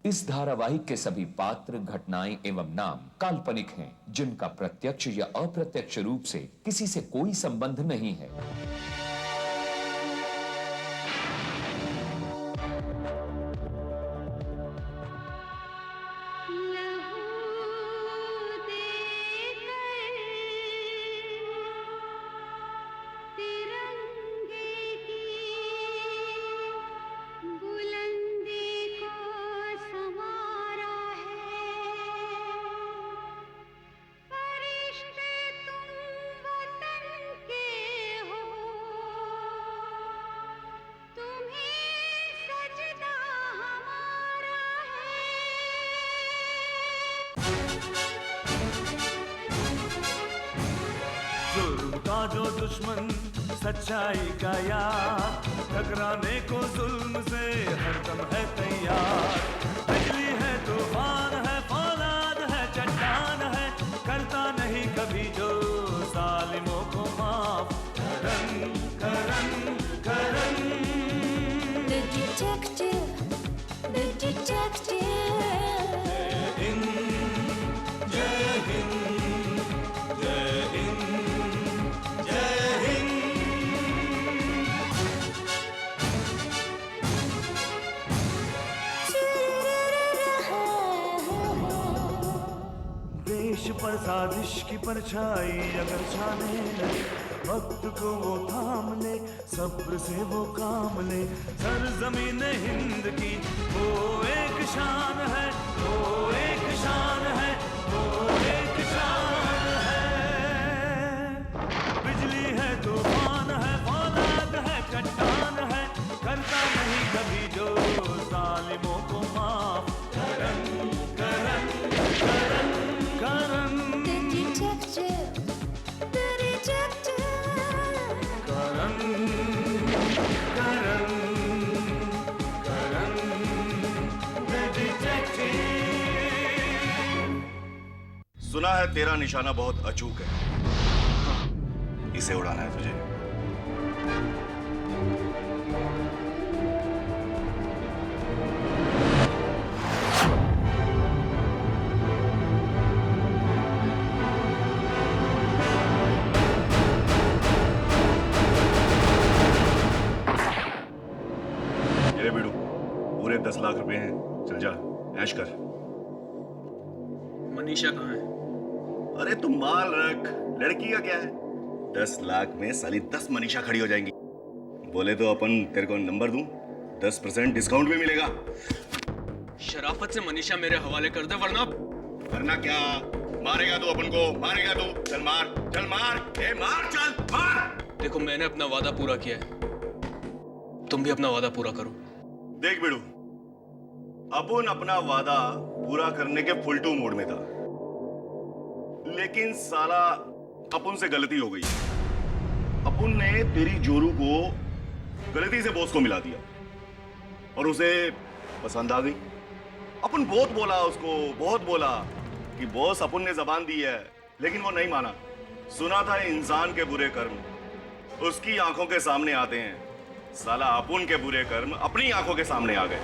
इस धारावाहिक के सभी पात्र, घटनाएं एवं नाम काल्पनिक हैं, जिनका प्रत्यक्ष या अप्रत्यक्ष रूप से किसी से कोई संबंध नहीं है। का जो दुश्मन सच्चाई का यार, टकराने को जुल्म से हरदम है तैयार। बिजली है, तूफान है, फौलाद है, चट्टान है, करता नहीं कभी जो जालिमों को माफ। करन करन करन The detective, the detective. जय हिंद, जय हिंद, जय हिंद। देश पर साजिश की परछाई अगर छाने लगे, वक्त को वो थाम ले, सब्र से वो काम ले। सरजमीन हिंद की वो एक शान है, वो एक शान है, वो एक शान है। बिजली है, तूफान है, फौलाद है, चट्टान है, करता नहीं कभी जो जालिमों को माफ। करन करन करन करन The detective, the detective. Karan Karan Karan the detective। सुना है तेरा निशाना बहुत अचूक है। इसे उड़ाना है तुझे। ये बिडू, पूरे 10 लाख रुपए हैं, चल जा ऐश कर। मनीषा कहाँ है? अरे तुम माल रख, लड़की का क्या है। 10 लाख में साली 10 मनीषा खड़ी हो जाएंगी। बोले तो अपन तेरे को नंबर दूं, 10% डिस्काउंट भी मिलेगा। शराफत से मनीषा मेरे हवाले कर दे, वरना वरना क्या? मारेगा तू अपन को, मारेगा तू। चल मार, चल मार, ए मार, चल मार। देखो, मैंने अपना वादा पूरा किया है, तुम भी अपना वादा पूरा करो। देख बिडू, अपन अपना वादा पूरा करने के फुल टू मूड में था, लेकिन साला अपन से गलती हो गई। अपन ने तेरी जोरू को गलती से बॉस को मिला दिया और उसे पसंद आ गई। अपन बहुत बोला उसको, बहुत बोला कि बॉस अपन ने जबान दी है, लेकिन वो नहीं माना। सुना था इंसान के बुरे कर्म उसकी आंखों के सामने आते हैं। साला अपन के बुरे कर्म अपनी आंखों के सामने आ गए।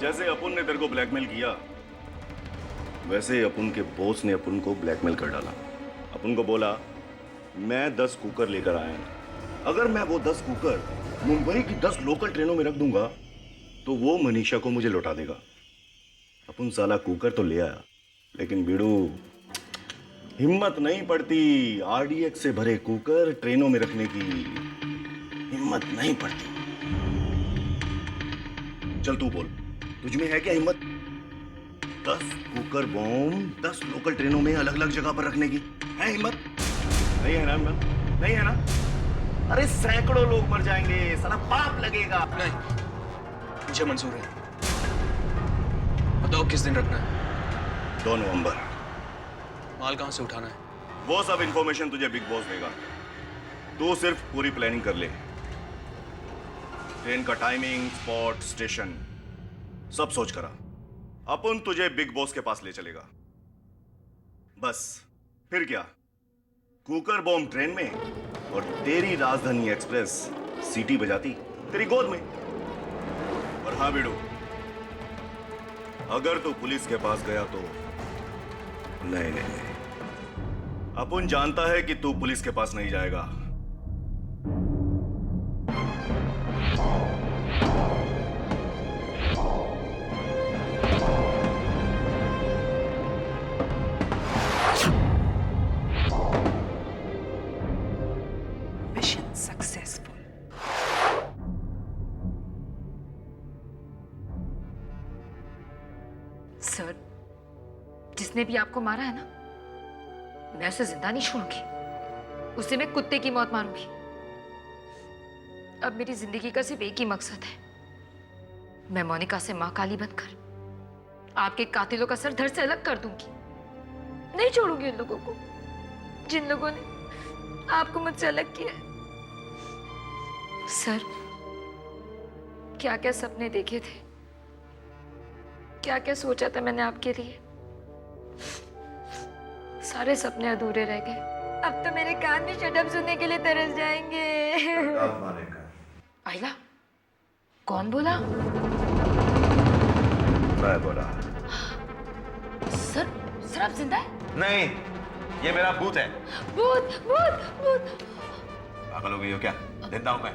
जैसे अपन ने तेरे को ब्लैकमेल किया, वैसे अपन के बॉस ने अपन को ब्लैकमेल कर डाला। अपन को बोला, मैं 10 कुकर लेकर आया हूं, अगर मैं वो 10 कुकर मुंबई की 10 लोकल ट्रेनों में रख दूंगा तो वो मनीषा को मुझे लौटा देगा। अपन साला कुकर तो ले आया, लेकिन बिडू हिम्मत नहीं पड़ती आरडीएक्स से भरे कुकर ट्रेनों में रखने की, हिम्मत नहीं पड़ती। चल तू बोल, तुझ में है क्या हिम्मत? 10 कुकर बॉम्ब 10 लोकल ट्रेनों में अलग अलग जगह पर रखने की है हिम्मत? नहीं है ना हिम्मत? नहीं है ना? अरे सैकड़ों लोग मर जाएंगे, साला पाप लगेगा। नहीं, मुझे मंजूर है। बताओ किस दिन रखना है? 2 नवंबर। माल कहां से उठाना है? वो सब इंफॉर्मेशन तुझे बिग बॉस देगा, तू सिर्फ पूरी प्लानिंग कर ले। ट्रेन का टाइमिंग, स्पॉट, स्टेशन सब सोच करा। अपन तुझे बिग बॉस के पास ले चलेगा। बस फिर क्या, कुकर बॉम्ब ट्रेन में और तेरी राजधानी एक्सप्रेस सीटी बजाती तेरी गोद में। और हाँ बिडू, अगर तू पुलिस के पास गया तो नहीं नहीं नहीं, अपुन जानता है कि तू पुलिस के पास नहीं जाएगा। Mission successful. सर, जिसने भी आपको मारा है ना, मैं उसे जिंदा नहीं छोड़ूंगी। उसे मैं कुत्ते की मौत मारूंगी। अब मेरी जिंदगी का सिर्फ एक ही मकसद है, मैं मोनिका से मां काली बनकर आपके कातिलों का सर धड़ से अलग कर दूंगी। नहीं छोड़ूंगी उन लोगों को जिन लोगों ने आपको मुझसे अलग किया है। सर, क्या क्या सपने देखे थे, क्या क्या सोचा था मैंने आपके लिए, सारे सपने अधूरे रह गए। अब तो मेरे कान भी शटअप सुनने के लिए तरस जाएंगे। आइला, कौन बोला? मैं बोला। सर आप जिंदा है? नहीं, ये मेरा भूत है। भूत भूत भूत। पागल हो गई हो क्या? जिंदा हूं मैं।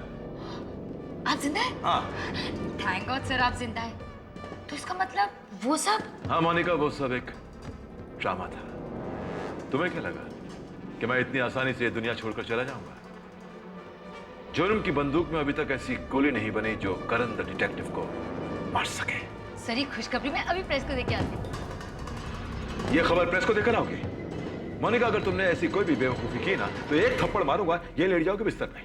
आप जिंदा है? हाँ। थैंक गॉड सर, आप जिंदा है। तो इसका मतलब वो सब? हाँ मोनिका, वो सब एक ड्रामा था। तुम्हें क्या लगा कि मैं इतनी आसानी से ये दुनिया छोड़कर चला जाऊंगा? जुर्म की बंदूक में अभी तक ऐसी गोली नहीं बनी जो करण द डिटेक्टिव को मार सके। सर, ये खुशखबरी मैं अभी प्रेस को देके आती हूँ। ये खबर प्रेस को देकर आओगे? मोनिका, अगर तुमने ऐसी कोई भी बेवकूफी की ना तो एक थप्पड़ मारूंगा, ये लेट जाओगे बिस्तर में।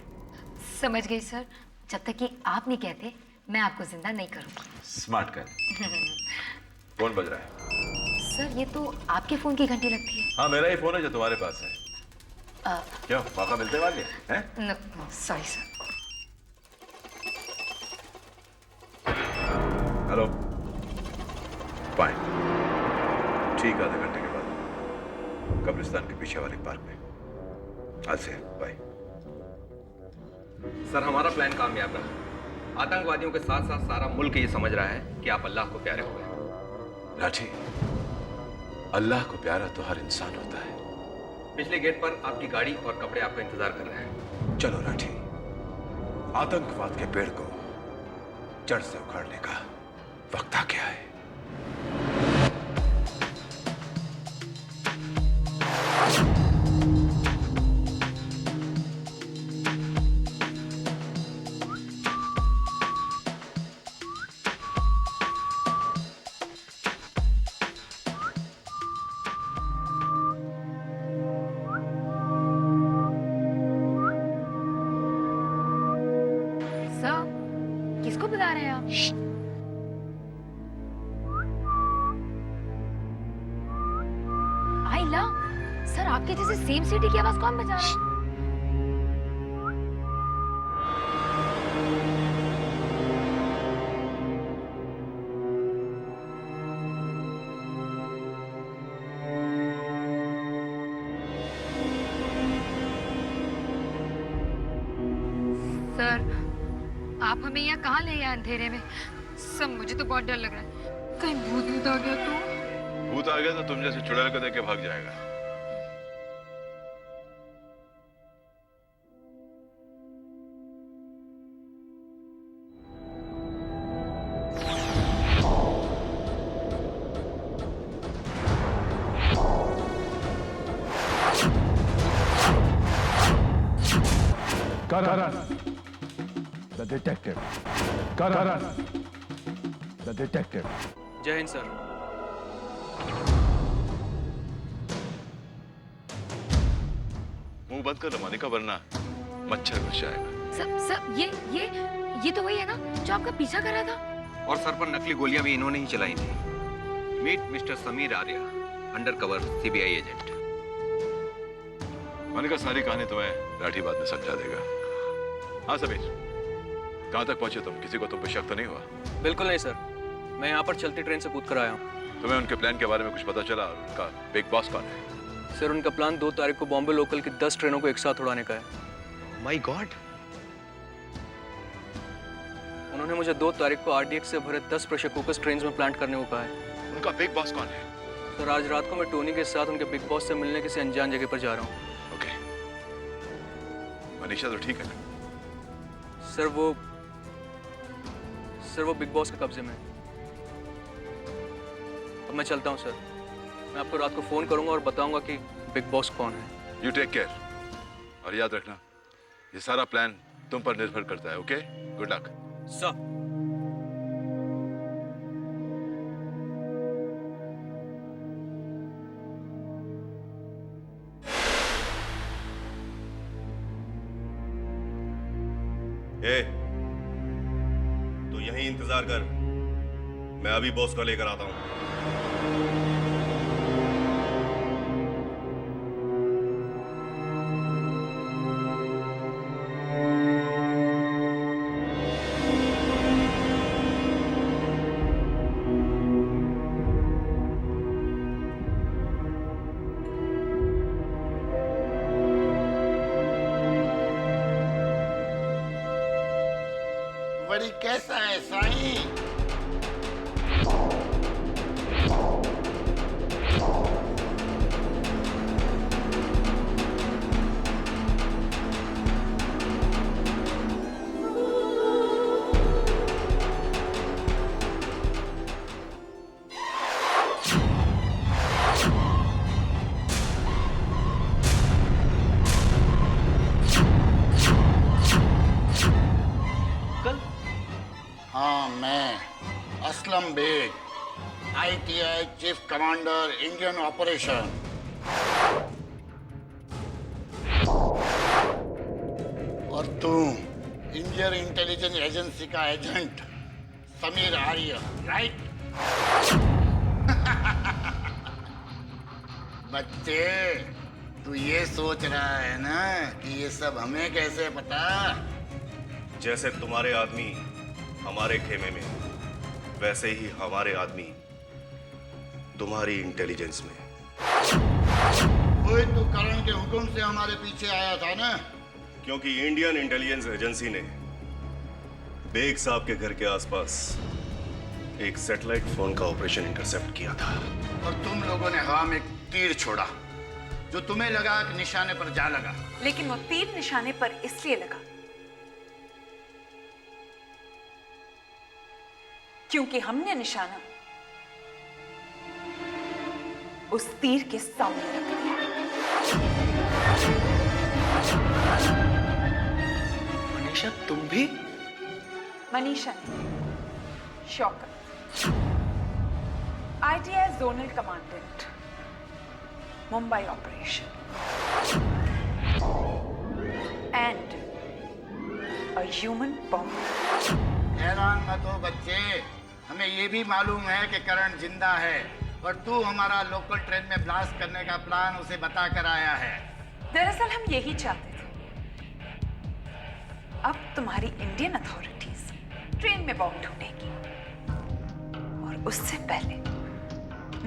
समझ गई सर, जब तक कि आप नहीं कहते मैं आपको जिंदा नहीं करूंगी। स्मार्ट कर। फोन बज रहा है। सर, ये तो आपके फोन की घंटी लगती है। हाँ, मेरा ही फोन है जो तुम्हारे पास है। अ, क्यों, मौका मिलते वाले हैं? No, sorry sir. Hello. Fine. ठीक आधे घंटे के बाद कब्रिस्तान के पीछे वाले पार्क में। आज से बाय। सर, हमारा प्लान कामयाब रहा। आतंकवादियों के साथ साथ सारा मुल्क ये समझ रहा है कि आप अल्लाह को प्यारे हुए। राठी, अल्लाह को प्यारा तो हर इंसान होता है। पिछले गेट पर आपकी गाड़ी और कपड़े आपका इंतजार कर रहे हैं। चलो राठी, आतंकवाद के पेड़ को जड़ से उखाड़ने का वक्त आ गया है। सर, किसको बुला रहे हैं आप? आइला, सर आपके जैसे सेम सिटी की आवाज कौन बजा रहा है? सर, आप हमें यहाँ कहाँ ले आए अंधेरे में? सब मुझे तो बहुत डर लग रहा है, कहीं भूत आ गया तो? भूत आ गया तो तुम जैसे चुड़ैल को देख के भाग जाएगा। Karan, the detective. Karan, the detective. जय हिंद सर। मुंह बंद कर मोनिका, वरना मच्छर घुस जाएगा। सब ये तो वही है ना जो आपका पीछा कर रहा था? और सर पर नकली गोलियां भी इन्होंने ही चलाई थी। Meet mister Sameer Arya, undercover CBI agent. Monika, सारी कहानी तुम्हें राठी बाद में समझा देगा। हाँ समीर, कहाँ तक पहुंचे तुम? किसी को तुम पे शक तो नहीं हुआ? बिल्कुल नहीं सर, मैं यहाँ पर चलती ट्रेन से कूद कर आया हूँ। तुम्हें उनके प्लान के बारे में कुछ पता चला? और उनका बिग बॉस कौन है? सर, उनका प्लान 2 तारीख को बॉम्बे लोकल की 10 ट्रेनों को एक साथ उड़ाने का है। My God. उन्होंने मुझे 2 तारीख को आरडीएक्स से भरे 10 प्रेशर कुकर्स ट्रेन में प्लांट करने को कहा है। उनका बिग बॉस कौन है? सर आज रात को मैं टोनी के साथ उनके बिग बॉस से मिलने किसी अनजान जगह पर जा रहा हूँ। ओके। मनीषा तो ठीक है ना? सर वो बिग बॉस के कब्जे में है। अब मैं चलता हूँ सर। मैं आपको रात को फोन करूंगा और बताऊंगा कि बिग बॉस कौन है। यू टेक केयर और याद रखना ये सारा प्लान तुम पर निर्भर करता है। Okay, good luck sir. ए, तो यहीं इंतजार कर, मैं अभी बॉस को लेकर आता हूं। बड़ी कैसा है साईं? हाँ, मैं Aslam Baig, ITI chief commander Indian operation. और तू इंडियन इंटेलिजेंस एजेंसी का एजेंट समीर आर्य, राइट? बच्चे, तू ये सोच रहा है ना कि ये सब हमें कैसे पता? जैसे तुम्हारे आदमी हमारे खेमे में, वैसे ही हमारे आदमी तुम्हारी इंटेलिजेंस में। ओए, तू करण के हुक्म से हमारे पीछे आया था ना? क्योंकि इंडियन इंटेलिजेंस एजेंसी ने बेग साहब के घर के आसपास एक सैटेलाइट फोन का ऑपरेशन इंटरसेप्ट किया था। और तुम लोगों ने हवा में एक तीर छोड़ा जो तुम्हें लगा कि निशाने पर जा लगा। लेकिन वो तीर निशाने पर इसलिए लगा क्योंकि हमने निशाना उस तीर के सामने रख दिया। मनीषा तुम भी? मनीषा नहीं, Shaukat, ITI zonal commandant, Mumbai operation, and a human bomb. हैरान मत हो बच्चे, हमें ये भी मालूम है कि करण जिंदा है और तू हमारा लोकल ट्रेन में ब्लास्ट करने का प्लान उसे बता कर आया है। दरअसल हम यही चाहते थे। अब तुम्हारी इंडियन अथॉरिटीज ट्रेन में बॉम्ब ढूंढेगी और उससे पहले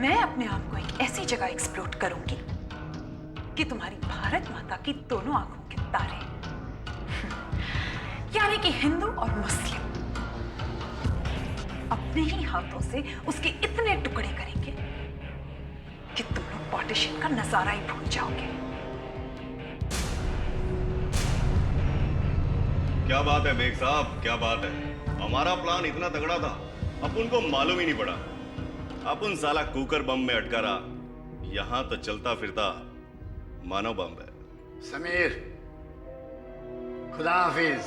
मैं अपने आप को एक ऐसी जगह एक्सप्लोर करूंगी कि तुम्हारी भारत माता की दोनों आंखों के तारे, यानी कि हिंदू और मुस्लिम, अपने ही हाथों से उसके इतने टुकड़े करेंगे कि तुम लोग पार्टीशन का नजारा ही भूल जाओगे। क्या बात है बेग साहब, क्या बात है। हमारा प्लान इतना तगड़ा था, अपन को मालूम ही नहीं पड़ा। अपन साला कुकर बम में अटका रहा, यहां तो चलता फिरता मानव बम है। समीर, खुदा हाफिज।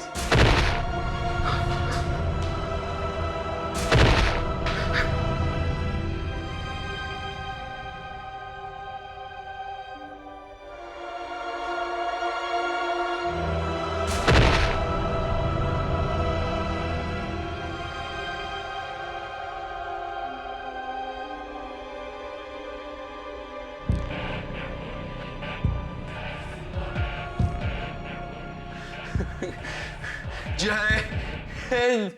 जय Hind.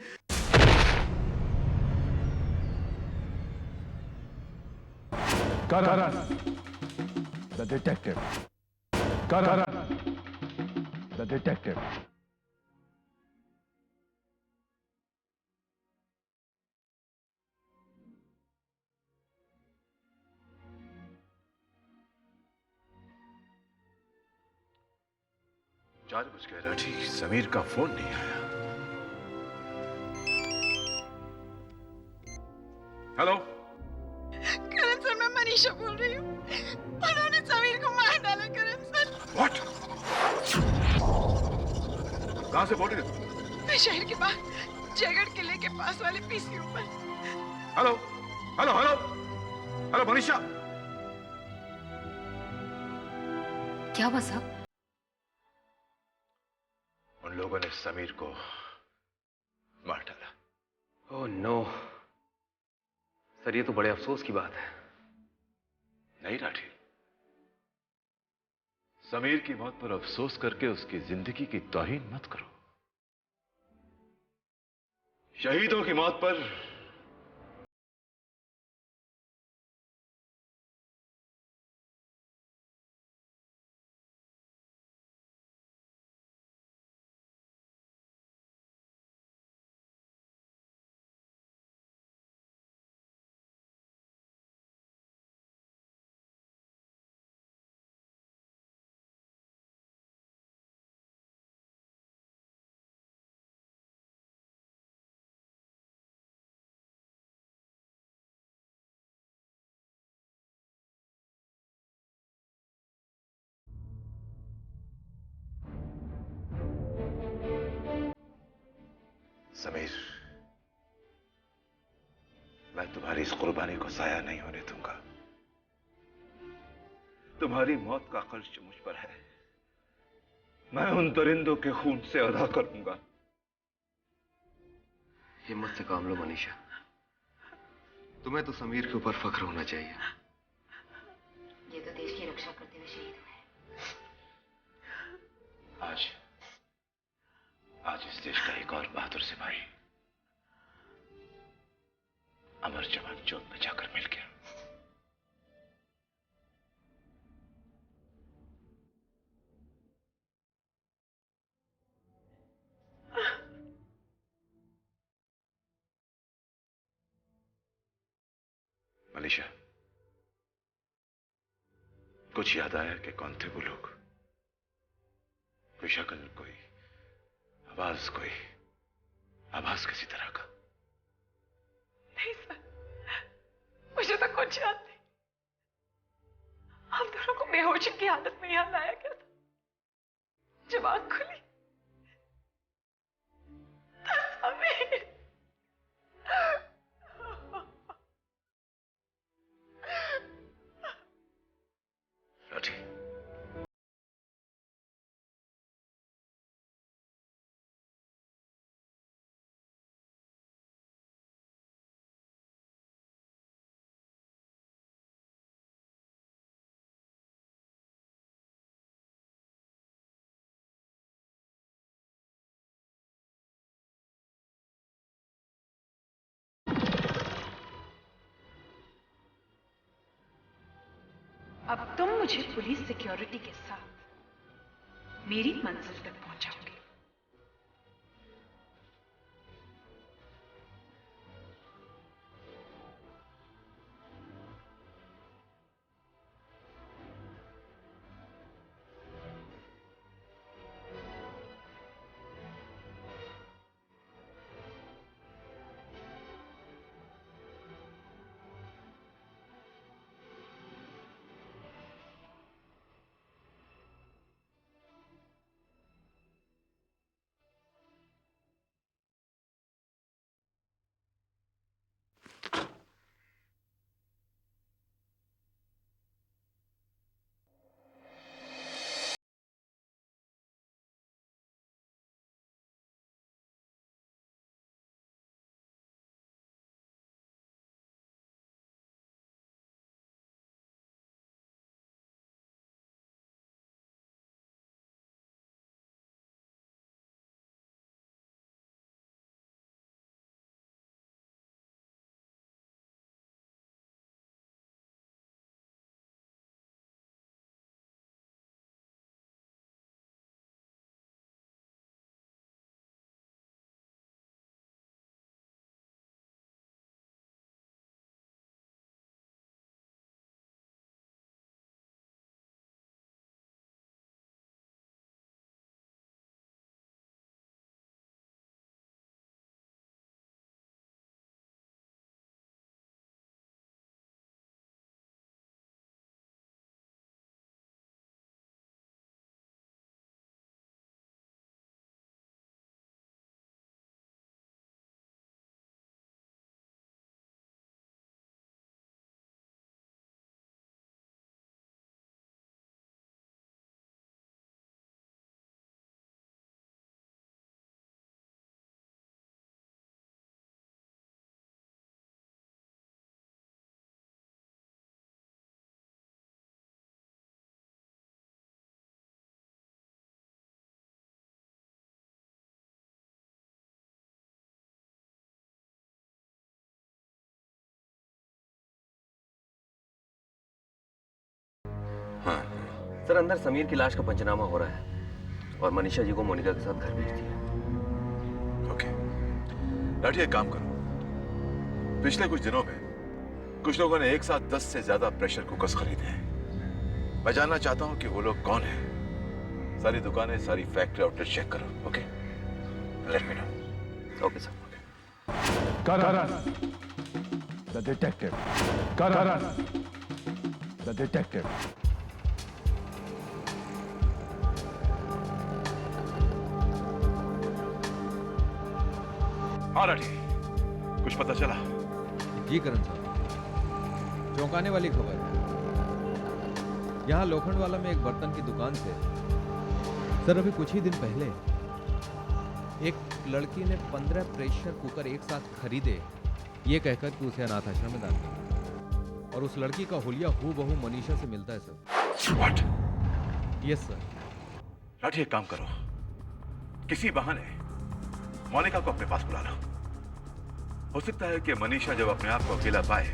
Karan, the detective. Karan, the detective. 4 बज गए राठी, समीर का फोन नहीं आया। हेलो करण सर, मैं मनीषा बोल रही हूँ। उन्होंने समीर को मार डाला करण सर। व्हाट? कहां से बोल रही हो? मैं शहर के बाहर जयगढ़ किले के पास वाले पीसीओ पर। Hello hello hello hello Manisha. क्या हुआ साहब? उन लोगों ने समीर को मार डाला। ओह नो सर, ये तो बड़े अफसोस की बात है। नहीं राठी, समीर की मौत पर अफसोस करके उसकी जिंदगी की तौहीन मत करो। शहीदों की मौत पर समीर, मैं तुम्हारी इस कुर्बानी को जाया नहीं होने दूंगा। तुम्हारी मौत का खर्च मुझ पर है। मैं उन दरिंदों के खून से अदा करूंगा। हिम्मत से काम लो मनीषा, तुम्हें तो समीर के ऊपर फख्र होना चाहिए। ये तो देश की रक्षा करते हुए शहीद हुए। आज इस देश का एक और बहादुर सिपाही अमर जवान चौक में जाकर मिल गया। मनीषा, कुछ याद आया कि कौन थे वो लोग? कोई शक्ल, कोई आवाज, कोई आवाज किसी तरह का? नहीं सर, मुझे तो कुछ याद नहीं। हम दोनों को बेहोशी की हालत में यहाँ लाया गया था। जब आंख खुली तब समीर। राठी, अब तुम मुझे पुलिस सिक्योरिटी के साथ मेरी मंजिल तक पहुंचाओगे। हाँ सर, अंदर समीर की लाश का पंचनामा हो रहा है और मनीषा जी को मोनिका के साथ घर भेज दिया। ओके लाठी, एक काम करो, पिछले कुछ दिनों में कुछ लोगों ने एक साथ 10 से ज्यादा प्रेशर कुकर्स खरीदे हैं। मैं जानना चाहता हूं कि वो लोग कौन हैं। सारी दुकानें, सारी फैक्ट्री आउटलेट चेक करो। Okay, let me know. Okay sir. Karan, the detective. Karan, the detective. हाँ लाठी, कुछ पता चला? जी करण साहब, चौंकाने वाली खबर है। यहाँ लोखंडवाला में एक बर्तन की दुकान से सर अभी कुछ ही दिन पहले एक लड़की ने 15 प्रेशर कुकर एक साथ खरीदे, ये कहकर कि उसे अनाथ आश्रम में दान किया। और उस लड़की का हुलिया हूबहू मनीषा से मिलता है सर। What? Yes sir. लाठी, एक काम करो, किसी बहाने मोनिका को अपने पास बुला लो। हो सकता है कि मनीषा जब अपने आप को अकेला पाए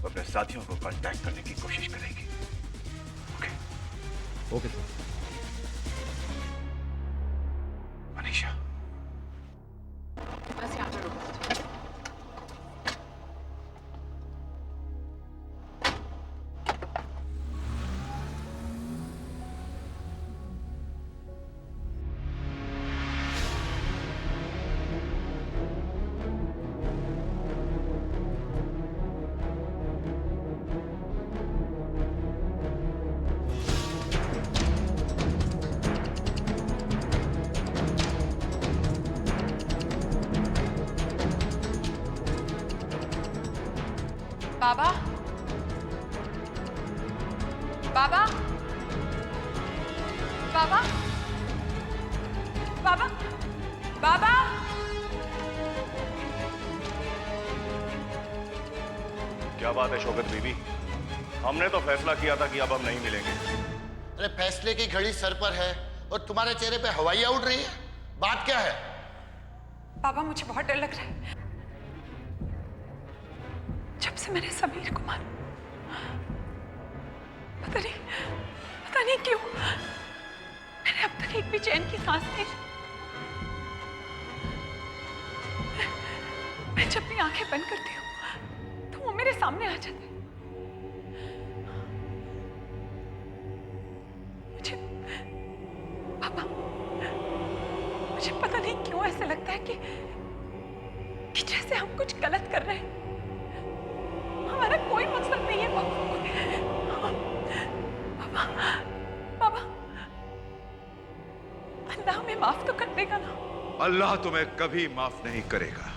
तो अपने साथियों को कांटेक्ट करने की कोशिश करेगी। Okay okay sir. मनीषा, बस यहाँ पे रुको। बाबा, बाबा, बाबा, बाबा, बाबा। क्या बात है शौकत बीबी, हमने तो फैसला किया था कि अब हम नहीं मिलेंगे। अरे फैसले की घड़ी सर पर है और तुम्हारे चेहरे पे हवाइयां उड़ रही है, बात क्या है? बाबा मुझे बहुत डर लग रहा है। जब से मैंने समीर को मारा, पता नहीं क्यों मैंने अब तक एक भी चैन की सांस नहीं ली। मैं जब भी आंखें बंद करती हूँ तो वो मेरे सामने आ जाते हैं। मुझे पता नहीं क्यों ऐसा लगता है कि जैसे हम कुछ गलत कर रहे हैं। हमारा कोई मकसद नहीं है बाबा। बाबा, अल्लाह हमें माफ तो कर देगा ना? अल्लाह तुम्हें कभी माफ नहीं करेगा।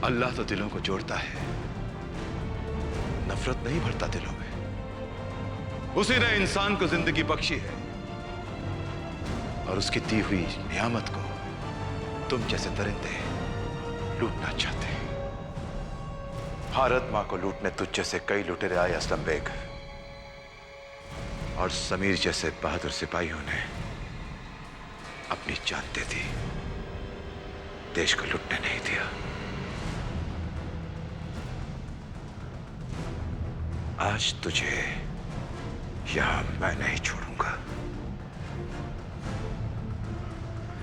अल्लाह तो दिलों को जोड़ता है, नफरत नहीं भरता दिलों में। उसी ने इंसान को जिंदगी बख्शी है और उसकी दी हुई नियामत को तुम जैसे दरिंदे लूटना चाहते हैं। भारत मां को लूटने तुझ जैसे कई लुटेरे आए असलम बेग, और समीर जैसे बहादुर सिपाहियों ने अपनी जान दे दी, देश को लूटने नहीं दिया। आज तुझे यहां मैं नहीं छोड़ूंगा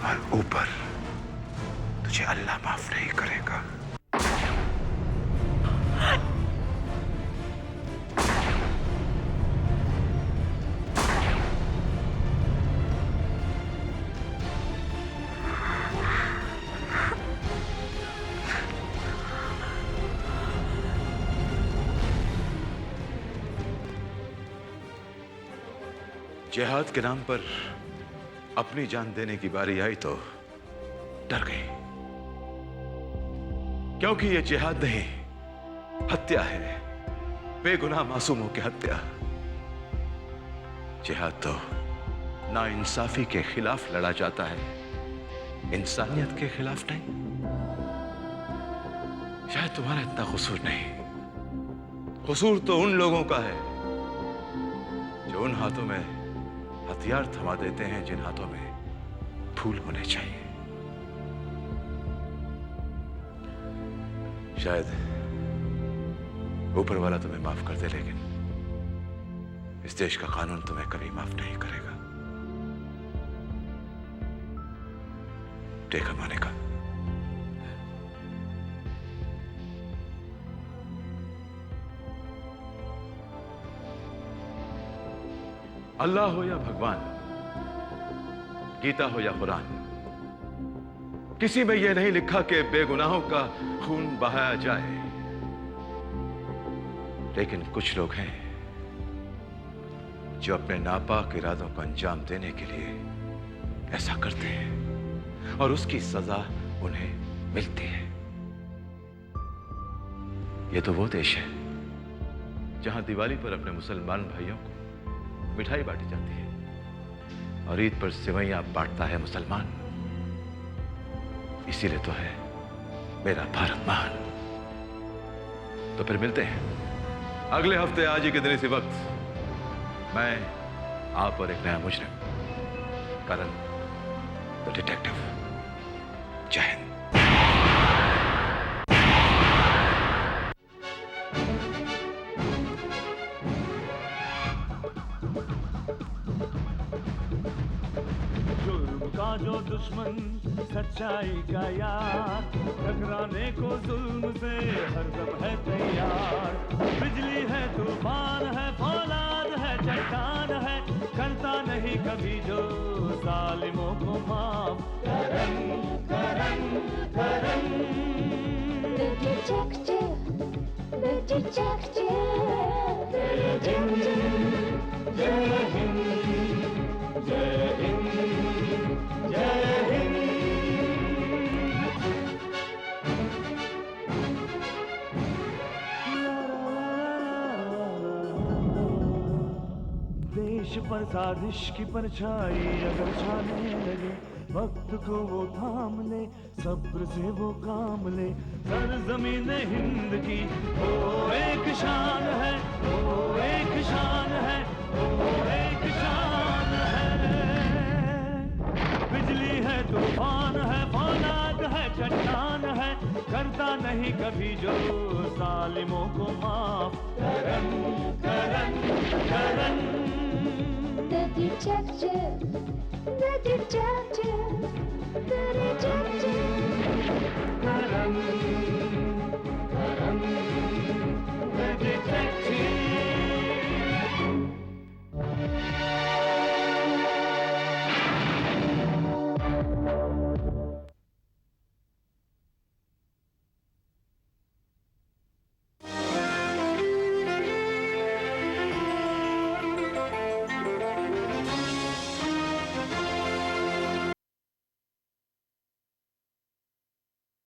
और ऊपर तुझे अल्लाह माफ नहीं करेगा। जिहाद के नाम पर अपनी जान देने की बारी आई तो डर गई, क्योंकि यह जिहाद नहीं, हत्या है, बेगुनाह मासूमों की हत्या। जिहाद तो नाइंसाफी के खिलाफ लड़ा जाता है, इंसानियत के खिलाफ नहीं। शायद तुम्हारा इतना कसूर नहीं, कसूर तो उन लोगों का है जो उन हाथों में हथियार थमा देते हैं जिन हाथों में फूल होने चाहिए। शायद ऊपर वाला तुम्हें माफ कर दे, लेकिन इस देश का कानून तुम्हें कभी माफ नहीं करेगा। टेक मोनिका। अल्लाह हो या भगवान, गीता हो या कुरान, किसी में यह नहीं लिखा कि बेगुनाहों का खून बहाया जाए। लेकिन कुछ लोग हैं जो अपने नापाक इरादों को अंजाम देने के लिए ऐसा करते हैं और उसकी सजा उन्हें मिलती है। यह तो वो देश है जहां दिवाली पर अपने मुसलमान भाइयों को मिठाई बांटी जाती है और ईद पर सेवैयां बांटता है मुसलमान। इसीलिए तो है मेरा भारत महान। तो फिर मिलते हैं अगले हफ्ते आज ही के दिन इसी वक्त, मैं, आप और एक नया मुजरिम, करण द डिटेक्टिव। जय हिंद। का जो दुश्मन सच्चाई का यार, टकराने को जुल्म से हरदम है तैयार। बिजली है, तूफान है, फौलाद है, चट्टान है, करता नहीं कभी जो जालिमों को माफ। Karan Karan Karan The detective, the detective. जय हिंद, जय हिंद, जय हिंद, जय हिंद। देश पर साजिश की परछाई अगर छाने लगे, वक्त को वो थाम ले, सब्र से वो काम ले। सरजमीन हिंद की वो एक शान है, वो एक शान है, वो एक शान है। बिजली है, तूफान है, फौलाद है, चट्टान है, करता नहीं कभी जो जालिमों को माफ। Karan Karan Karan The detective,